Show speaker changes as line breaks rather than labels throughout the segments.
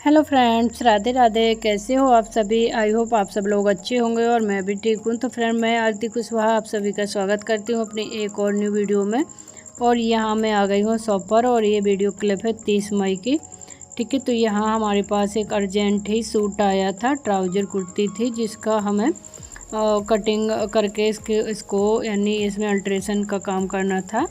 Hello friends, Radhe Radhe. कैसे हो आप सभी? आई होप आप सब लोग अच्छे होंगे और मैं भी ठीक हूँ। तो फ्रेंड, मैं आरती कुशवाहा आप सभी का स्वागत करती हूँ अपनी एक और न्यू वीडियो में। और यहाँ मैं आ गई हूँ शॉप पर और ये वीडियो क्लिप है 30 मई की। ठीक है, तो यहाँ हमारे पास एक अर्जेंट ही सूट आया था, ट्राउज़र कुर्ती थी, जिसका हमें कटिंग करके इसको यानी इसमें अल्ट्रेशन का काम करना था।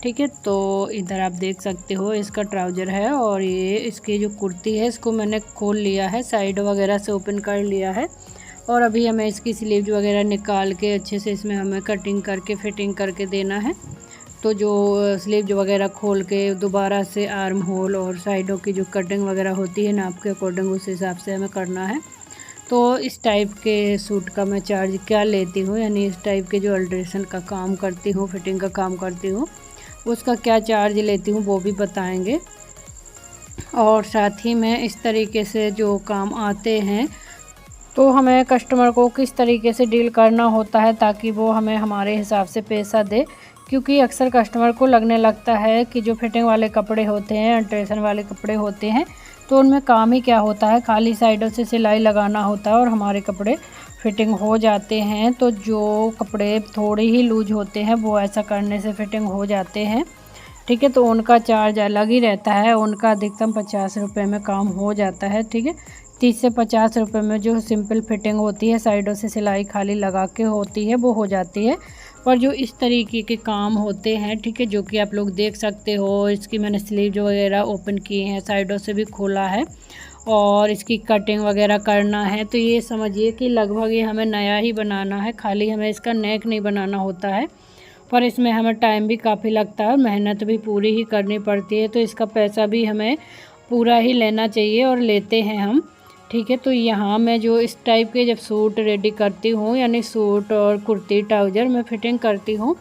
ठीक है, तो इधर आप देख सकते हो इसका ट्राउज़र है और ये इसकी जो कुर्ती है इसको मैंने खोल लिया है, साइड वगैरह से ओपन कर लिया है। और अभी हमें इसकी स्लीव्स वगैरह निकाल के अच्छे से इसमें हमें कटिंग करके फिटिंग करके देना है। तो जो स्लीव्स वगैरह खोल के दोबारा से आर्म होल और साइडों की जो कटिंग वगैरह होती है नाप के अकॉर्डिंग, उस हिसाब से हमें करना है। तो इस टाइप के सूट का मैं चार्ज क्या लेती हूँ, यानी इस टाइप के जो अल्ट्रेशन का काम करती हूँ, फिटिंग का काम करती हूँ, उसका क्या चार्ज लेती हूँ वो भी बताएंगे। और साथ ही में इस तरीके से जो काम आते हैं तो हमें कस्टमर को किस तरीके से डील करना होता है ताकि वो हमें हमारे हिसाब से पैसा दे। क्योंकि अक्सर कस्टमर को लगने लगता है कि जो फिटिंग वाले कपड़े होते हैं, अल्ट्रेशन वाले कपड़े होते हैं, तो उनमें काम ही क्या होता है, खाली साइडों से सिलाई लगाना होता है और हमारे कपड़े फिटिंग हो जाते हैं। तो जो कपड़े थोड़े ही लूज होते हैं वो ऐसा करने से फिटिंग हो जाते हैं। ठीक है, तो उनका चार्ज अलग ही रहता है, उनका अधिकतम 50 रुपये में काम हो जाता है। ठीक है, 30 से 50 रुपये में जो सिंपल फिटिंग होती है, साइडों से सिलाई खाली लगा के होती है, वो हो जाती है। और जो इस तरीके के काम होते हैं, ठीक है, जो कि आप लोग देख सकते हो, इसकी मैंने स्लीव वगैरह ओपन किए हैं, साइडों से भी खोला है और इसकी कटिंग वगैरह करना है। तो ये समझिए कि लगभग ये हमें नया ही बनाना है, खाली हमें इसका नेक नहीं बनाना होता है। पर इसमें हमें टाइम भी काफ़ी लगता है और मेहनत भी पूरी ही करनी पड़ती है, तो इसका पैसा भी हमें पूरा ही लेना चाहिए और लेते हैं हम। ठीक है, तो यहाँ मैं जो इस टाइप के जब सूट रेडी करती हूँ, यानी सूट और कुर्ती ट्राउज़र मैं फ़िटिंग करती हूँ,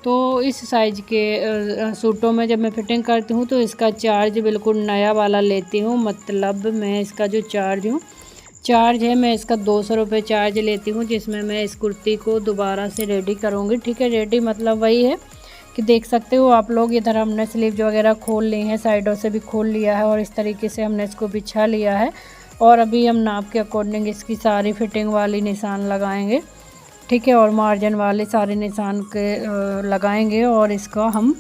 तो इस साइज़ के सूटों में जब मैं फ़िटिंग करती हूँ तो इसका चार्ज बिल्कुल नया वाला लेती हूँ। मतलब मैं इसका जो चार्ज है मैं इसका 200 रुपये चार्ज लेती हूँ, जिसमें मैं इस कुर्ती को दोबारा से रेडी करूँगी। ठीक है, रेडी मतलब वही है कि देख सकते हो आप लोग, इधर हमने स्लीव वगैरह खोल ली हैं, साइडों से भी खोल लिया है और इस तरीके से हमने इसको बिछा लिया है। और अभी हम नाप के अकॉर्डिंग इसकी सारी फिटिंग वाली निशान लगाएंगे। ठीक है, और मार्जिन वाले सारे निशान के लगाएंगे और इसका हम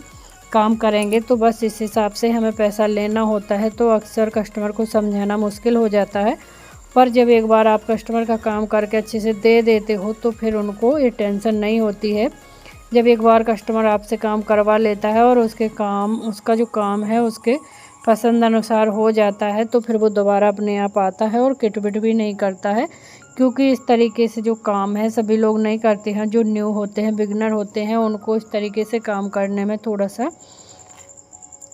काम करेंगे। तो बस इस हिसाब से हमें पैसा लेना होता है। तो अक्सर कस्टमर को समझाना मुश्किल हो जाता है, पर जब एक बार आप कस्टमर का काम करके अच्छे से दे देते हो तो फिर उनको ये टेंशन नहीं होती है। जब एक बार कस्टमर आपसे काम करवा लेता है और उसका जो काम है उसके पसंद अनुसार हो जाता है, तो फिर वो दोबारा अपने आप आता है और किटपिट भी नहीं करता है। क्योंकि इस तरीके से जो काम है सभी लोग नहीं करते हैं, जो न्यू होते हैं, बिगनर होते हैं, उनको इस तरीके से काम करने में थोड़ा सा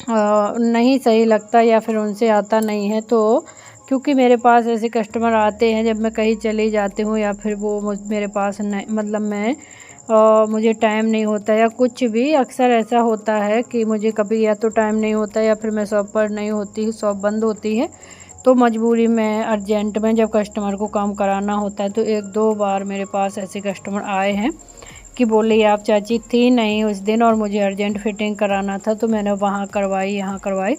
नहीं सही लगता या फिर उनसे आता नहीं है। तो क्योंकि मेरे पास ऐसे कस्टमर आते हैं जब मैं कहीं चली जाती हूँ या फिर वो मेरे पास नहीं, मतलब मुझे टाइम नहीं होता या कुछ भी, अक्सर ऐसा होता है कि मुझे कभी या तो टाइम नहीं होता या फिर मैं शॉप पर नहीं होती, शॉप बंद होती है, तो मजबूरी में अर्जेंट में जब कस्टमर को काम कराना होता है। तो 1-2 बार मेरे पास ऐसे कस्टमर आए हैं कि बोले आप चाची थी नहीं उस दिन और मुझे अर्जेंट फिटिंग कराना था, तो मैंने वहाँ करवाई, यहाँ करवाई,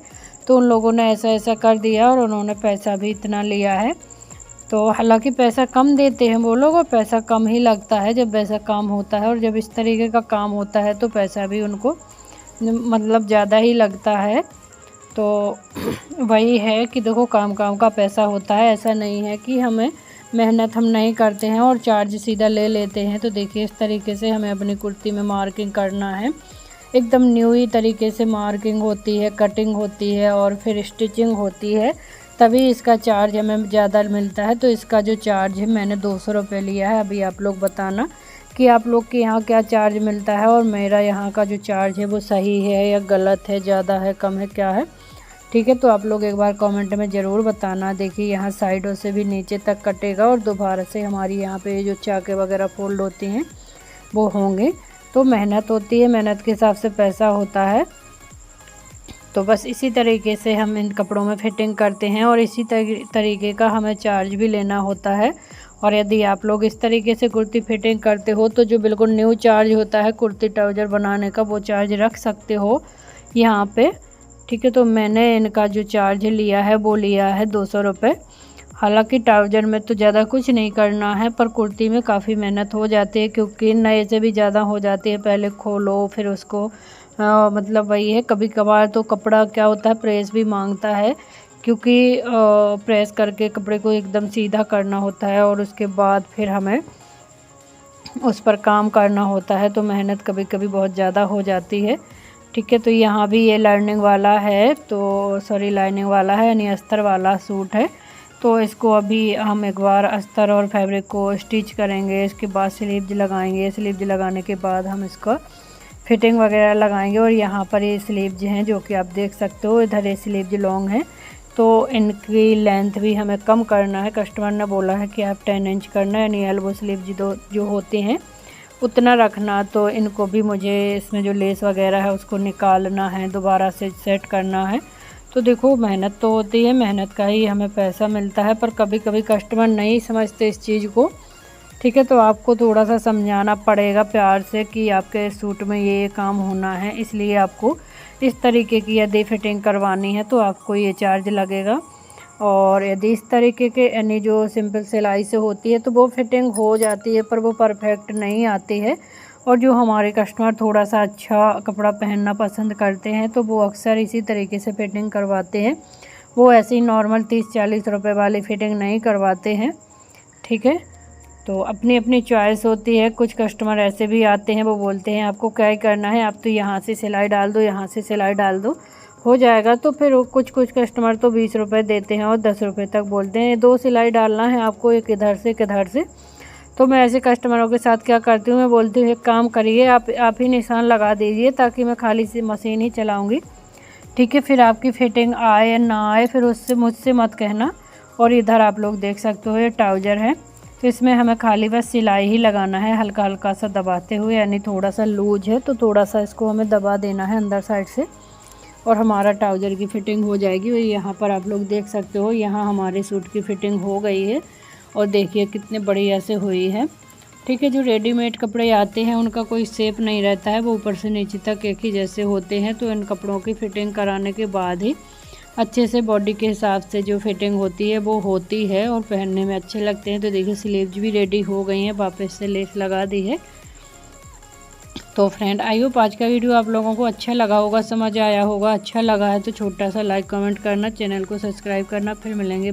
तो उन लोगों ने ऐसा ऐसा कर दिया और उन्होंने पैसा भी इतना लिया है। तो हालांकि पैसा कम देते हैं वो लोग और पैसा कम ही लगता है जब वैसा काम होता है, और जब इस तरीके का काम होता है तो पैसा भी उनको मतलब ज़्यादा ही लगता है। तो वही है कि देखो, काम का पैसा होता है, ऐसा नहीं है कि हमें मेहनत हम नहीं करते हैं और चार्ज सीधा ले लेते हैं। तो देखिए, इस तरीके से हमें अपनी कुर्ती में मार्किंग करना है, एकदम न्यू ही तरीके से मार्किंग होती है, कटिंग होती है और फिर स्टिचिंग होती है, तभी इसका चार्ज हमें ज़्यादा मिलता है। तो इसका जो चार्ज है मैंने 200 रुपये लिया है। अभी आप लोग बताना कि आप लोग के यहाँ क्या चार्ज मिलता है और मेरा यहाँ का जो चार्ज है वो सही है या गलत है, ज़्यादा है, कम है, क्या है। ठीक है, तो आप लोग एक बार कमेंट में ज़रूर बताना। देखिए, यहाँ साइडों से भी नीचे तक कटेगा और दोबारा से हमारी यहाँ पे जो चाके वगैरह फोल्ड होती हैं वो होंगे। तो मेहनत होती है, मेहनत के हिसाब से पैसा होता है। तो बस इसी तरीके से हम इन कपड़ों में फिटिंग करते हैं और इसी तरीके का हमें चार्ज भी लेना होता है। और यदि आप लोग इस तरीके से कुर्ती फिटिंग करते हो तो जो बिल्कुल न्यू चार्ज होता है कुर्ती ट्राउज़र बनाने का, वो चार्ज रख सकते हो यहाँ पे। ठीक है। तो मैंने इनका जो चार्ज लिया है वो लिया है 200 रुपये। हालांकि ट्राउज़र में तो ज़्यादा कुछ नहीं करना है, पर कुर्ती में काफ़ी मेहनत हो जाती है क्योंकि नए से भी ज़्यादा हो जाती है। पहले खोलो फिर उसको मतलब वही है, कभी कभार तो कपड़ा क्या होता है प्रेस भी मांगता है, क्योंकि प्रेस करके कपड़े को एकदम सीधा करना होता है और उसके बाद फिर हमें उस पर काम करना होता है, तो मेहनत कभी कभी बहुत ज़्यादा हो जाती है। ठीक है। तो यहाँ भी ये लाइनिंग वाला है, तो सॉरी लाइनिंग वाला है यानी अस्तर वाला सूट है। तो इसको अभी हम एक बार अस्तर और फैब्रिक को स्टिच करेंगे, इसके बाद स्लीव्स लगाएंगे। स्लीव्स लगाने के बाद हम इसका फिटिंग वगैरह लगाएंगे। और यहाँ पर ये स्लीव्स हैं जो कि आप देख सकते हो, इधर ये स्लीव्स लॉन्ग हैं तो इनकी लेंथ भी हमें कम करना है। कस्टमर ने बोला है कि आप 10 इंच करना है, यानी एल्बो स्लीव्स जो होते हैं उतना रखना। तो इनको भी मुझे इसमें जो लेस वगैरह है उसको निकालना है, दोबारा से सेट करना है। तो देखो मेहनत तो होती है, मेहनत का ही हमें पैसा मिलता है, पर कभी कभी कस्टमर नहीं समझते इस चीज़ को। ठीक है। तो आपको थोड़ा सा समझाना पड़ेगा प्यार से कि आपके सूट में ये काम होना है, इसलिए आपको इस तरीके की यदि फिटिंग करवानी है तो आपको ये चार्ज लगेगा। और यदि इस तरीके के यानी जो सिंपल सिलाई से होती है तो वो फिटिंग हो जाती है, पर वो परफेक्ट नहीं आती है। और जो हमारे कस्टमर थोड़ा सा अच्छा कपड़ा पहनना पसंद करते हैं तो वो अक्सर इसी तरीके से फिटिंग करवाते हैं, वो ऐसे ही नॉर्मल 30-40 रुपये वाली फ़िटिंग नहीं करवाते हैं। ठीक है। तो अपनी अपनी चॉइस होती है। कुछ कस्टमर ऐसे भी आते हैं, वो बोलते हैं आपको क्या ही करना है, आप तो यहाँ से सिलाई डाल दो, यहाँ से सिलाई डाल दो, हो जाएगा। तो फिर कुछ कस्टमर तो 20 रुपये देते हैं और 10 रुपये तक बोलते हैं 2 सिलाई डालना है आपको, एक इधर से एक इधर से। तो मैं ऐसे कस्टमरों के साथ क्या करती हूँ, मैं बोलती हूँ एक काम करिए, आप ही निशान लगा दीजिए ताकि मैं खाली सी मशीन ही चलाऊँगी। ठीक है। फिर आपकी फ़िटिंग आए या ना आए फिर उससे मुझसे मत कहना। और इधर आप लोग देख सकते हो ये ट्राउज़र है, तो इसमें हमें खाली बस सिलाई ही लगाना है, हल्का हल्का सा दबाते हुए, यानी थोड़ा सा लूज है तो थोड़ा सा इसको हमें दबा देना है अंदर साइड से, और हमारा ट्राउज़र की फ़िटिंग हो जाएगी। और यहाँ पर आप लोग देख सकते हो यहाँ हमारे सूट की फ़िटिंग हो गई है और देखिए कितने बढ़िया से हुई है। ठीक है। जो रेडीमेड कपड़े आते हैं उनका कोई शेप नहीं रहता है, वो ऊपर से नीचे तक एक ही जैसे होते हैं। तो इन कपड़ों की फ़िटिंग कराने के बाद ही अच्छे से बॉडी के हिसाब से जो फिटिंग होती है वो होती है और पहनने में अच्छे लगते हैं। तो देखिए स्लीव्स भी रेडी हो गई हैं, वापस से लेस लगा दी है। तो फ्रेंड आई होप आज का वीडियो आप लोगों को अच्छा लगा होगा, समझ आया होगा। अच्छा लगा है तो छोटा सा लाइक कमेंट करना, चैनल को सब्सक्राइब करना। फिर मिलेंगे।